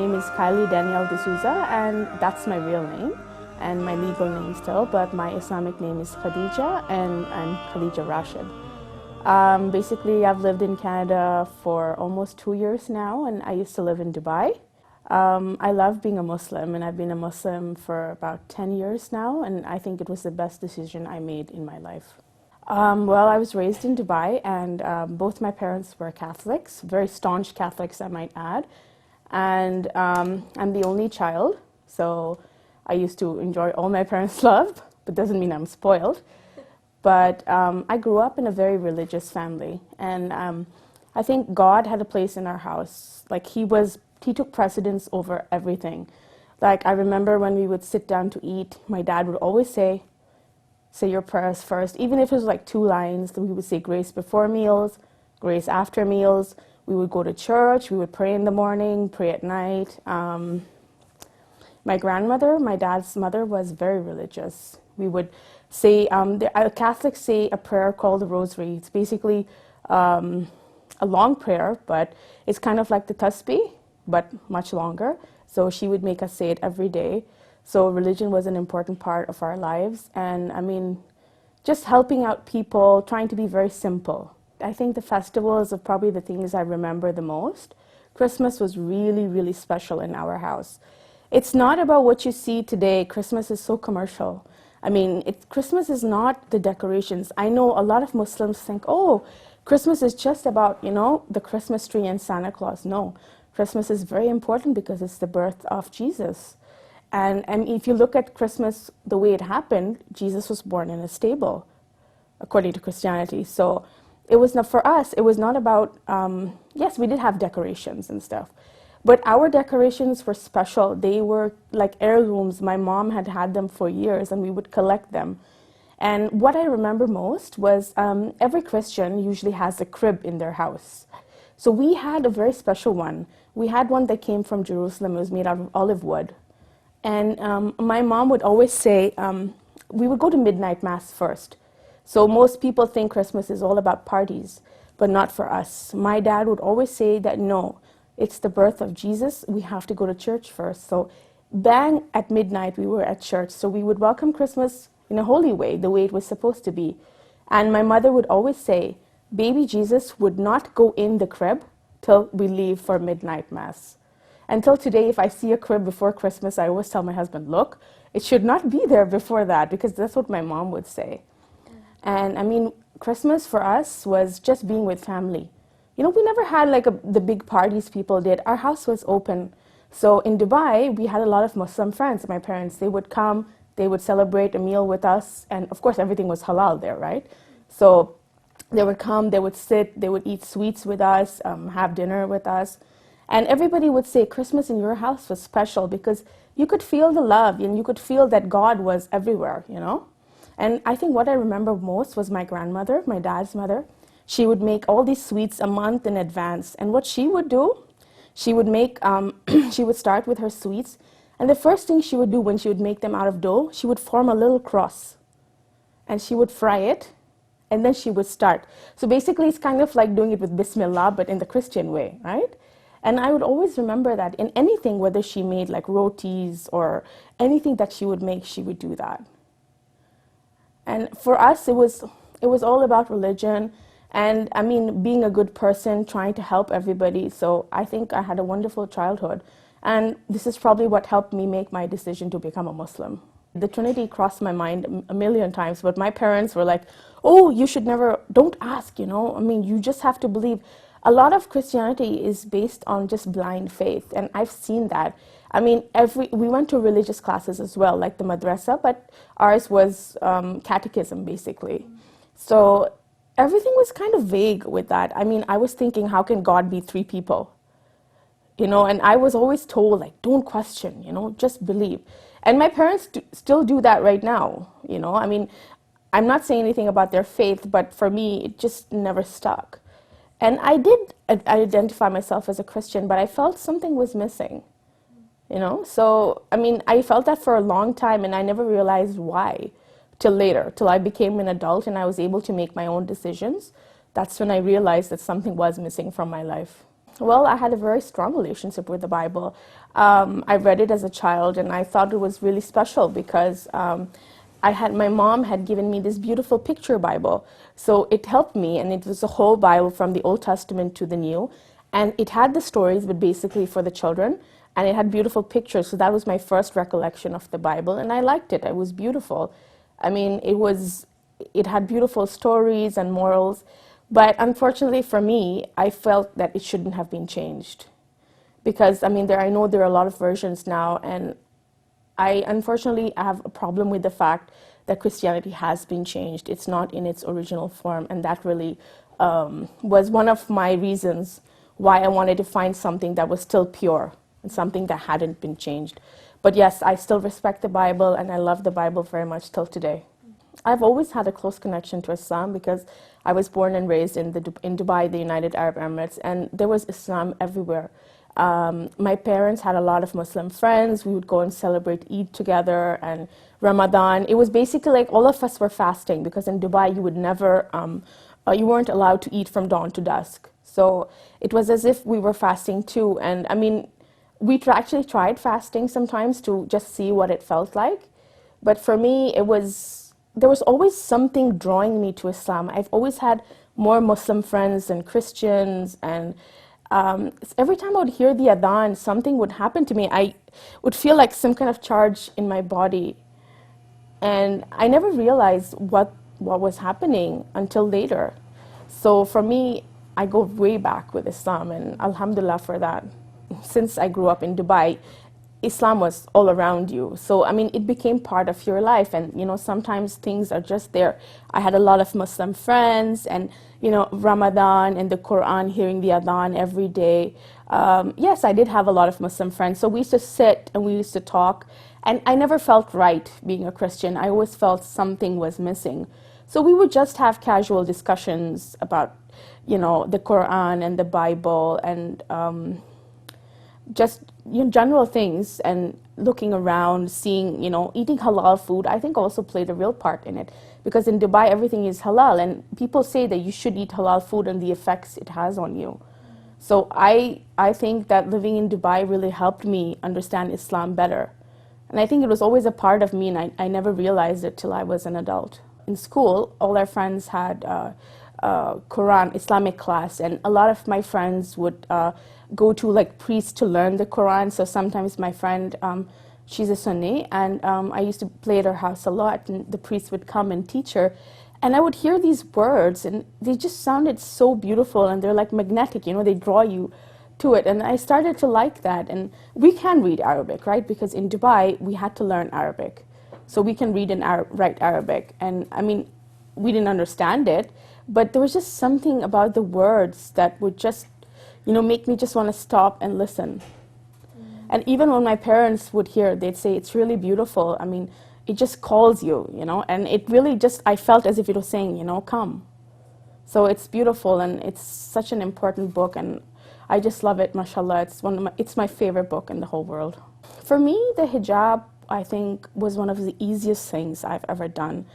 name is Kylie Danielle D'Souza, and that's my real name and my legal name still, but my Islamic name is Khadija, and I'm Khadija Rashid. Basically, I've lived in Canada for almost 2 years now, and I used to live in Dubai. I love being a Muslim, and I've been a Muslim for about 10 years now, and I think it was the best decision I made in my life. Well, I was raised in Dubai, and both my parents were Catholics, very staunch Catholics, I might add. And I'm the only child, so I used to enjoy all my parents' love, but doesn't mean I'm spoiled. But I grew up in a very religious family, and I think God had a place in our house. Like he took precedence over everything. Like I remember when we would sit down to eat, my dad would always say your prayers first, even if it was like 2 lines. Then we would say grace before meals, grace after meals. We would go to church, we would pray in the morning, pray at night. My grandmother, my dad's mother, was very religious. We would say, Catholics say a prayer called the Rosary. It's basically a long prayer, but it's kind of like the tasbih, but much longer. So she would make us say it every day. So religion was an important part of our lives. And I mean, just helping out people, trying to be very simple. I think the festivals are probably the things I remember the most. Christmas was really, really special in our house. It's not about what you see today. Christmas is so commercial. I mean, Christmas is not the decorations. I know a lot of Muslims think, oh, Christmas is just about, you know, the Christmas tree and Santa Claus. No, Christmas is very important because it's the birth of Jesus. And if you look at Christmas, the way it happened, Jesus was born in a stable, according to Christianity. So it was not, for us, it was not about, yes, we did have decorations and stuff, but our decorations were special. They were like heirlooms. My mom had had them for years, and we would collect them. And what I remember most was every Christian usually has a crib in their house. So we had a very special one. We had one that came from Jerusalem. It was made out of olive wood. And my mom would always say, we would go to midnight mass first. So most people think Christmas is all about parties, but not for us. My dad would always say that, no, it's the birth of Jesus. We have to go to church first. So bang, at midnight, we were at church. So we would welcome Christmas in a holy way, the way it was supposed to be. And my mother would always say, baby Jesus would not go in the crib till we leave for midnight mass. Until today, if I see a crib before Christmas, I always tell my husband, look, it should not be there before that, because that's what my mom would say. And I mean, Christmas for us was just being with family. You know, we never had like the big parties people did. Our house was open. So in Dubai, we had a lot of Muslim friends. My parents, they would come, they would celebrate a meal with us. And of course, everything was halal there, right? So they would come, they would sit, they would eat sweets with us, have dinner with us. And everybody would say Christmas in your house was special because you could feel the love and you could feel that God was everywhere, you know? And I think what I remember most was my grandmother, my dad's mother. She would make all these sweets a month in advance. And what she would do, she would make, she would start with her sweets. And the first thing she would do when she would make them out of dough, she would form a little cross. And she would fry it, and then she would start. So basically, it's kind of like doing it with Bismillah, but in the Christian way, right? And I would always remember that in anything, whether she made like rotis or anything that she would make, she would do that. And for us, it was all about religion and, I mean, being a good person, trying to help everybody. So I think I had a wonderful childhood. And this is probably what helped me make my decision to become a Muslim. The Trinity crossed my mind a million times, but my parents were like, oh, you should never, don't ask, you know. I mean, you just have to believe. A lot of Christianity is based on just blind faith, and I've seen that. I mean, we went to religious classes as well, like the madrasa, but ours was catechism, basically. So everything was kind of vague with that. I mean, I was thinking, how can God be 3 people? You know, and I was always told, like, don't question, you know, just believe. And my parents still do that right now, you know. I mean, I'm not saying anything about their faith, but for me, it just never stuck. And I did identify myself as a Christian, but I felt something was missing, you know? So, I mean, I felt that for a long time, and I never realized why till later, till I became an adult and I was able to make my own decisions. That's when I realized that something was missing from my life. Well, I had a very strong relationship with the Bible. I read it as a child, and I thought it was really special because my mom had given me this beautiful picture Bible. So it helped me, and it was a whole Bible from the Old Testament to the New. And it had the stories, but basically for the children, and it had beautiful pictures. So that was my first recollection of the Bible, and I liked it. It was beautiful. I mean, it had beautiful stories and morals. But unfortunately for me, I felt that it shouldn't have been changed. Because, I mean, I know there are a lot of versions now, and I unfortunately have a problem with the fact that Christianity has been changed. It's not in its original form, and that really was one of my reasons why I wanted to find something that was still pure and something that hadn't been changed. But yes, I still respect the Bible, and I love the Bible very much till today. I've always had a close connection to Islam because I was born and raised in Dubai, the United Arab Emirates, and there was Islam everywhere. My parents had a lot of Muslim friends. We would go and celebrate Eid together and Ramadan. It was basically like all of us were fasting because in Dubai you would never, you weren't allowed to eat from dawn to dusk. So it was as if we were fasting too. And I mean, we actually tried fasting sometimes to just see what it felt like. But for me, there was always something drawing me to Islam. I've always had more Muslim friends than Christians, and every time I would hear the Adhan, something would happen to me. I would feel like some kind of charge in my body, and I never realized what was happening until later. So for me, I go way back with Islam, and alhamdulillah for that. Since I grew up in Dubai, Islam was all around you. So, I mean, it became part of your life. And, you know, sometimes things are just there. I had a lot of Muslim friends and, you know, Ramadan and the Quran, hearing the Adhan every day. Yes, I did have a lot of Muslim friends. So we used to sit and we used to talk. And I never felt right being a Christian. I always felt something was missing. So we would just have casual discussions about, you know, the Quran and the Bible and just, you know, general things, and looking around, seeing, you know, eating halal food, I think also played a real part in it. Because in Dubai, everything is halal, and people say that you should eat halal food and the effects it has on you. So I think that living in Dubai really helped me understand Islam better. And I think it was always a part of me, and I never realized it till I was an adult. In school, all our friends had Quran, Islamic class, and a lot of my friends would go to like priests to learn the Quran. So sometimes my friend, she's a Sunni, and I used to play at her house a lot, and the priest would come and teach her. And I would hear these words, and they just sounded so beautiful, and they're like magnetic, you know, they draw you to it. And I started to like that. And we can read Arabic, right? Because in Dubai, we had to learn Arabic. So we can read and write Arabic. And I mean, we didn't understand it, but there was just something about the words that would just, you know, make me just want to stop and listen. And even when my parents would hear, they'd say, it's really beautiful. I mean, it just calls you, you know, and it really just, I felt as if it was saying, you know, come. So it's beautiful, and it's such an important book, and I just love it, mashallah. It's my favorite book in the whole world. For me, the hijab, I think, was one of the easiest things I've ever done.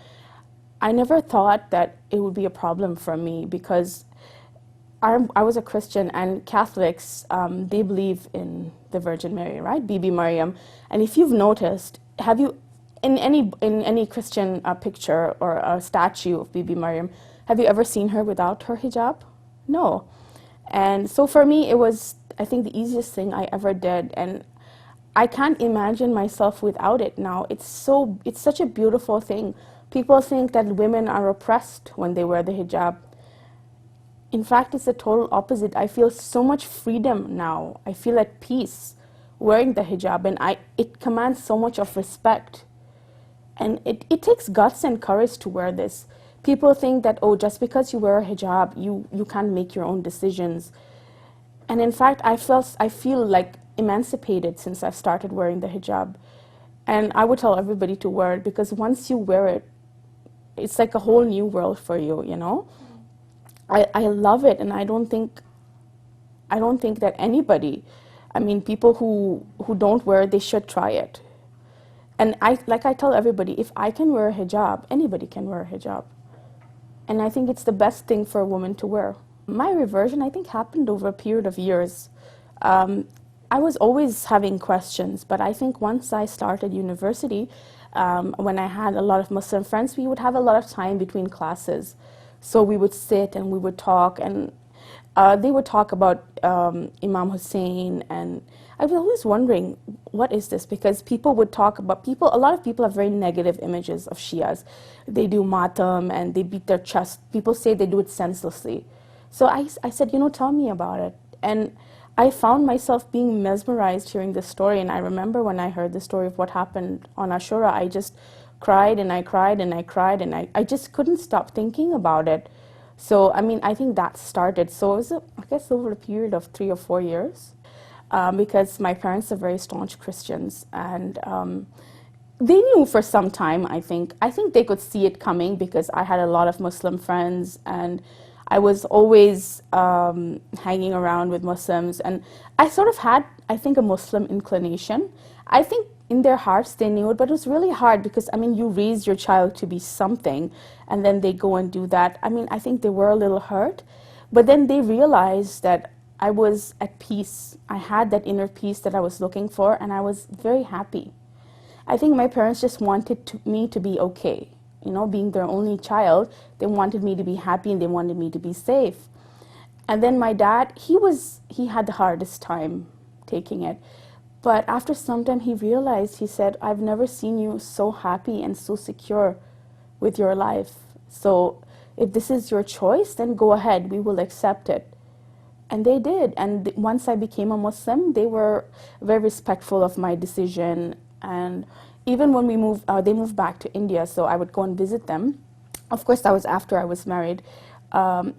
I never thought that it would be a problem for me because I was a Christian, and Catholics, they believe in the Virgin Mary, right? Bibi Maryam. And if you've noticed, have you, in any Christian picture or a statue of Bibi Maryam, have you ever seen her without her hijab? No. And so for me, it was, I think, the easiest thing I ever did. And I can't imagine myself without it now. It's such a beautiful thing. People think that women are oppressed when they wear the hijab. In fact, it's the total opposite. I feel so much freedom now. I feel at peace wearing the hijab, and it commands so much of respect. And it takes guts and courage to wear this. People think that, oh, just because you wear a hijab, you can't make your own decisions. And in fact, I feel like emancipated since I've started wearing the hijab. And I would tell everybody to wear it, because once you wear it, it's like a whole new world for you, you know? I love it, and I don't think that anybody, I mean, people who don't wear it, they should try it. And I tell everybody, if I can wear a hijab, anybody can wear a hijab. And I think it's the best thing for a woman to wear. My reversion, I think, happened over a period of years. I was always having questions, but I think once I started university, when I had a lot of Muslim friends, we would have a lot of time between classes. So we would sit and we would talk, and they would talk about Imam Hussein, and I was always wondering, what is this? Because people would talk about a lot of people have very negative images of Shias. They do matam and they beat their chest. People say they do it senselessly. So I said, tell me about it. And I found myself being mesmerized hearing this story. And I remember when I heard the story of what happened on Ashura, I just cried and I cried and I cried, and I just couldn't stop thinking about it. So, I think that started. So it was, I guess, over a period of 3 or 4 years. Because my parents are very staunch Christians, and they knew for some time, I think. I think they could see it coming because I had a lot of Muslim friends, and I was always hanging around with Muslims, and I sort of had, I think, a Muslim inclination. I think in their hearts they knew it, but it was really hard because, you raise your child to be something, and then they go and do that. I think they were a little hurt, but then they realized that I was at peace. I had that inner peace that I was looking for, and I was very happy. I think my parents just wanted me to be okay. Being their only child, they wanted me to be happy and they wanted me to be safe. And then my dad, he had the hardest time taking it. But after some time he realized, he said, I've never seen you so happy and so secure with your life. So if this is your choice, then go ahead, we will accept it. And they did. And once I became a Muslim, they were very respectful of my decision. And even when they moved back to India, so I would go and visit them. Of course, that was after I was married. You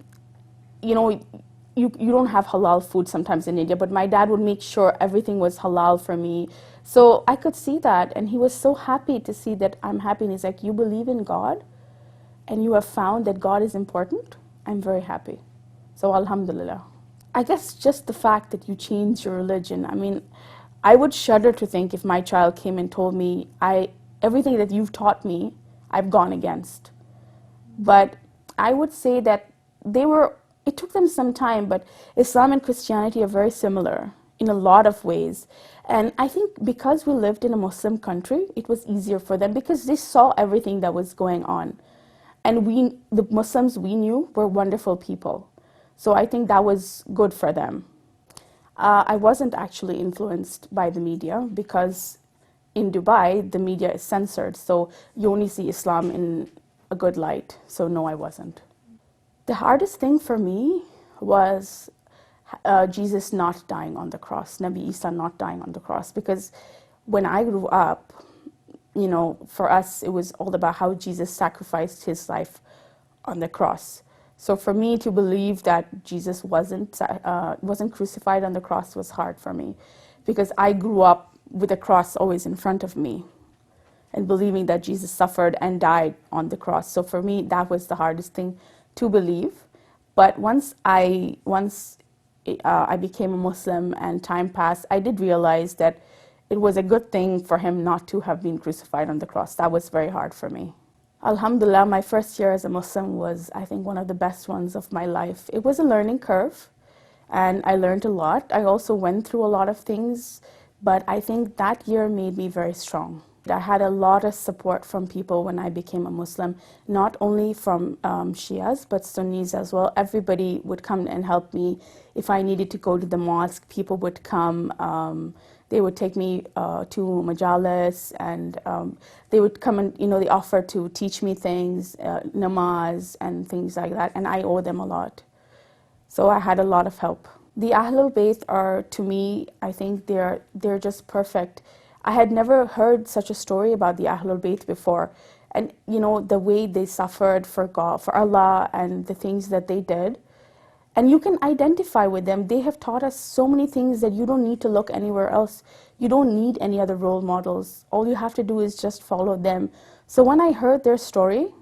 don't have halal food sometimes in India, but my dad would make sure everything was halal for me. So I could see that, and he was so happy to see that I'm happy. And he's like, you believe in God, and you have found that God is important? I'm very happy. So alhamdulillah. I guess just the fact that you change your religion. I would shudder to think if my child came and told me, everything that you've taught me, I've gone against. But I would say that it took them some time, but Islam and Christianity are very similar in a lot of ways. And I think because we lived in a Muslim country, it was easier for them because they saw everything that was going on. And the Muslims we knew were wonderful people. So I think that was good for them. I wasn't actually influenced by the media because in Dubai, the media is censored. So you only see Islam in a good light. So no, I wasn't. The hardest thing for me was Jesus not dying on the cross, Nabi Isa not dying on the cross. Because when I grew up, for us, it was all about how Jesus sacrificed his life on the cross. So for me to believe that Jesus wasn't crucified on the cross was hard for me, because I grew up with a cross always in front of me and believing that Jesus suffered and died on the cross. So for me, that was the hardest thing to believe. But once I became a Muslim and time passed, I did realize that it was a good thing for him not to have been crucified on the cross. That was very hard for me. Alhamdulillah, my first year as a Muslim was, I think, one of the best ones of my life. It was a learning curve, and I learned a lot. I also went through a lot of things, but I think that year made me very strong. I had a lot of support from people when I became a Muslim, not only from Shias, but Sunnis as well. Everybody would come and help me. If I needed to go to the mosque, people would come. They would take me to majalis, and they would come and, they offer to teach me things, namaz and things like that, and I owe them a lot. So I had a lot of help. The Ahlulbayt are, to me, I think they're just perfect. I had never heard such a story about the Ahlulbayt before. And, the way they suffered for God, for Allah, and the things that they did. And you can identify with them. They have taught us so many things that you don't need to look anywhere else. You don't need any other role models. All you have to do is just follow them. So when I heard their story,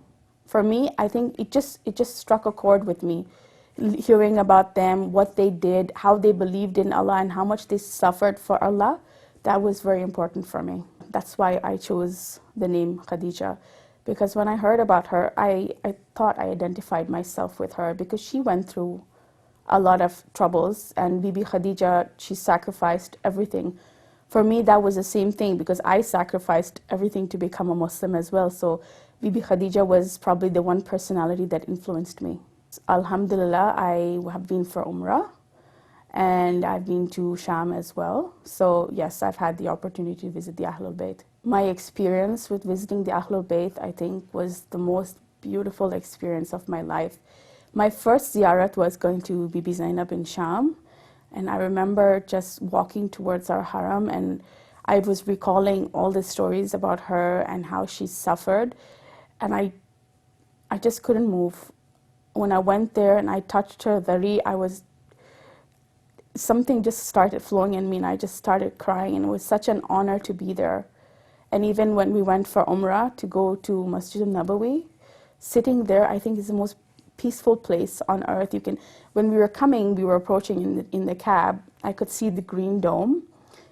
for me, I think it just struck a chord with me. Hearing about them, what they did, how they believed in Allah, and how much they suffered for Allah, that was very important for me. That's why I chose the name Khadija. Because when I heard about her, I thought I identified myself with her, because she went through a lot of troubles, and Bibi Khadija, she sacrificed everything. For me, that was the same thing because I sacrificed everything to become a Muslim as well. So Bibi Khadija was probably the one personality that influenced me. Alhamdulillah, I have been for Umrah and I've been to Sham as well. So yes, I've had the opportunity to visit the Ahlulbayt. My experience with visiting the Ahlulbayt, I think, was the most beautiful experience of my life. My first ziyarat was going to Bibi Zainab in Sham, and I remember just walking towards our haram, and I was recalling all the stories about her and how she suffered, and I just couldn't move. When I went there and I touched her something just started flowing in me, and I just started crying, and it was such an honor to be there. And even when we went for Umrah to go to Masjid al-Nabawi, sitting there, I think is the most peaceful place on earth. When we were coming, we were approaching in the cab, I could see the green dome,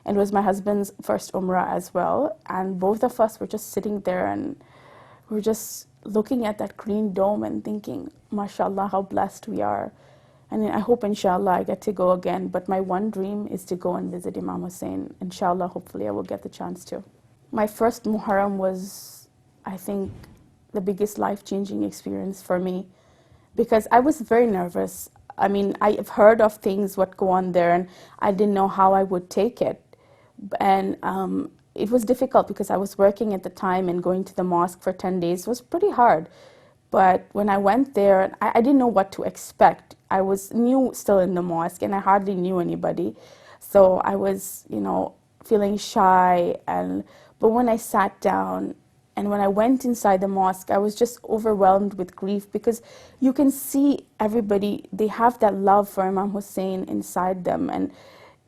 and it was my husband's first Umrah as well, and both of us were just sitting there and we were just looking at that green dome and thinking, mashallah, how blessed we are. And I hope, inshallah, I get to go again, but my one dream is to go and visit Imam Hussein. Inshallah, hopefully I will get the chance to. My first Muharram was, I think, the biggest life-changing experience for me, because I was very nervous. I mean, I've heard of things what go on there, and I didn't know how I would take it. And it was difficult because I was working at the time, and going to the mosque for 10 days was pretty hard. But when I went there, I didn't know what to expect. I was new still in the mosque, and I hardly knew anybody. So I was, feeling shy. But when I sat down and when I went inside the mosque, I was just overwhelmed with grief, because you can see everybody, they have that love for Imam Hussein inside them, and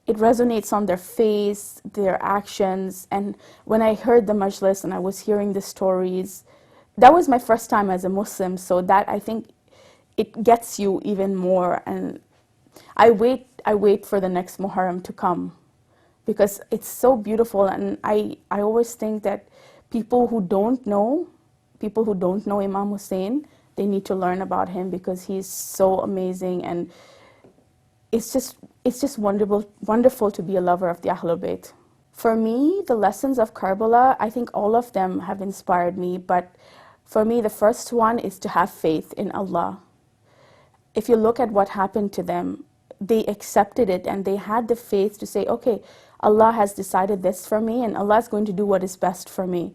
it resonates on their face, their actions. And when I heard the majlis and I was hearing the stories, that was my first time as a Muslim, so that, I think, it gets you even more. And I wait for the next Muharram to come, because it's so beautiful. And I always think that people who don't know Imam Hussein, they need to learn about him, because he's so amazing, and it's just wonderful to be a lover of the Ahlulbayt. For me, the lessons of Karbala, I think all of them have inspired me, but for me, the first one is to have faith in Allah. If you look at what happened to them, they accepted it, and they had the faith to say, okay, Allah has decided this for me, and Allah is going to do what is best for me.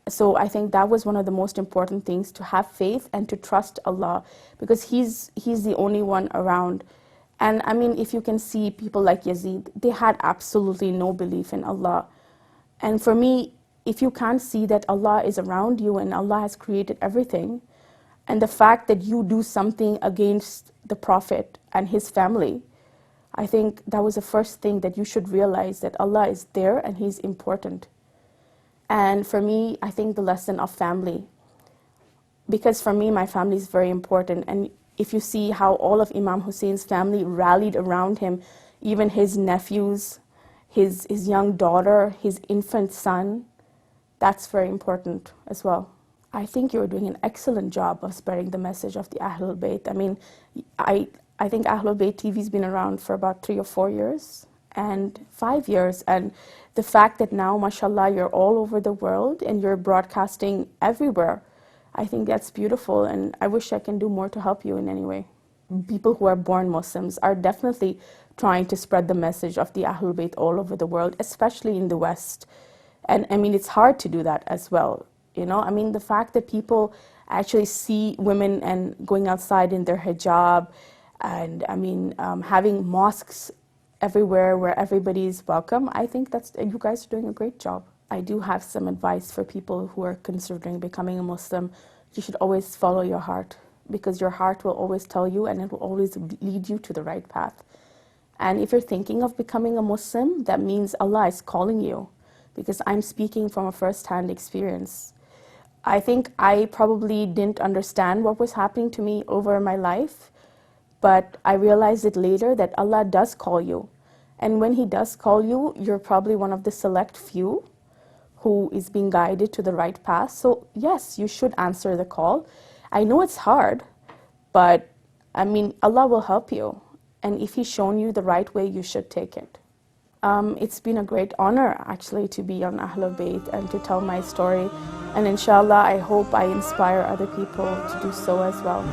So I think that was one of the most important things, to have faith and to trust Allah, because He's the only one around. And I mean, if you can see people like Yazid, they had absolutely no belief in Allah. And for me, if you can't see that Allah is around you and Allah has created everything, and the fact that you do something against the Prophet and his family, I think that was the first thing that you should realize, that Allah is there and He's important. And for me, I think the lesson of family, because for me, my family is very important. And if you see how all of Imam Hussein's family rallied around him, even his nephews, his young daughter, his infant son, that's very important as well. I think you're doing an excellent job of spreading the message of the Ahlulbayt. I mean, I think Ahlulbayt TV has been around for about 3 or 4 years and 5 years. And the fact that now, mashallah, you're all over the world and you're broadcasting everywhere, I think that's beautiful, and I wish I can do more to help you in any way. People who are born Muslims are definitely trying to spread the message of the Ahlulbayt all over the world, especially in the West. And I mean, it's hard to do that as well. I mean, the fact that people actually see women and going outside in their hijab, and I mean, having mosques everywhere where everybody is welcome, I think you guys are doing a great job. I do have some advice for people who are considering becoming a Muslim. You should always follow your heart, because your heart will always tell you, and it will always lead you to the right path. And if you're thinking of becoming a Muslim, that means Allah is calling you, because I'm speaking from a first-hand experience. I think I probably didn't understand what was happening to me over my life, but I realized it later that Allah does call you. And when He does call you, you're probably one of the select few who is being guided to the right path. So yes, you should answer the call. I know it's hard, but I mean, Allah will help you. and if He's shown you the right way, you should take it. It's been a great honor actually to be on Ahlulbayt and to tell my story, and inshallah I hope I inspire other people to do so as well.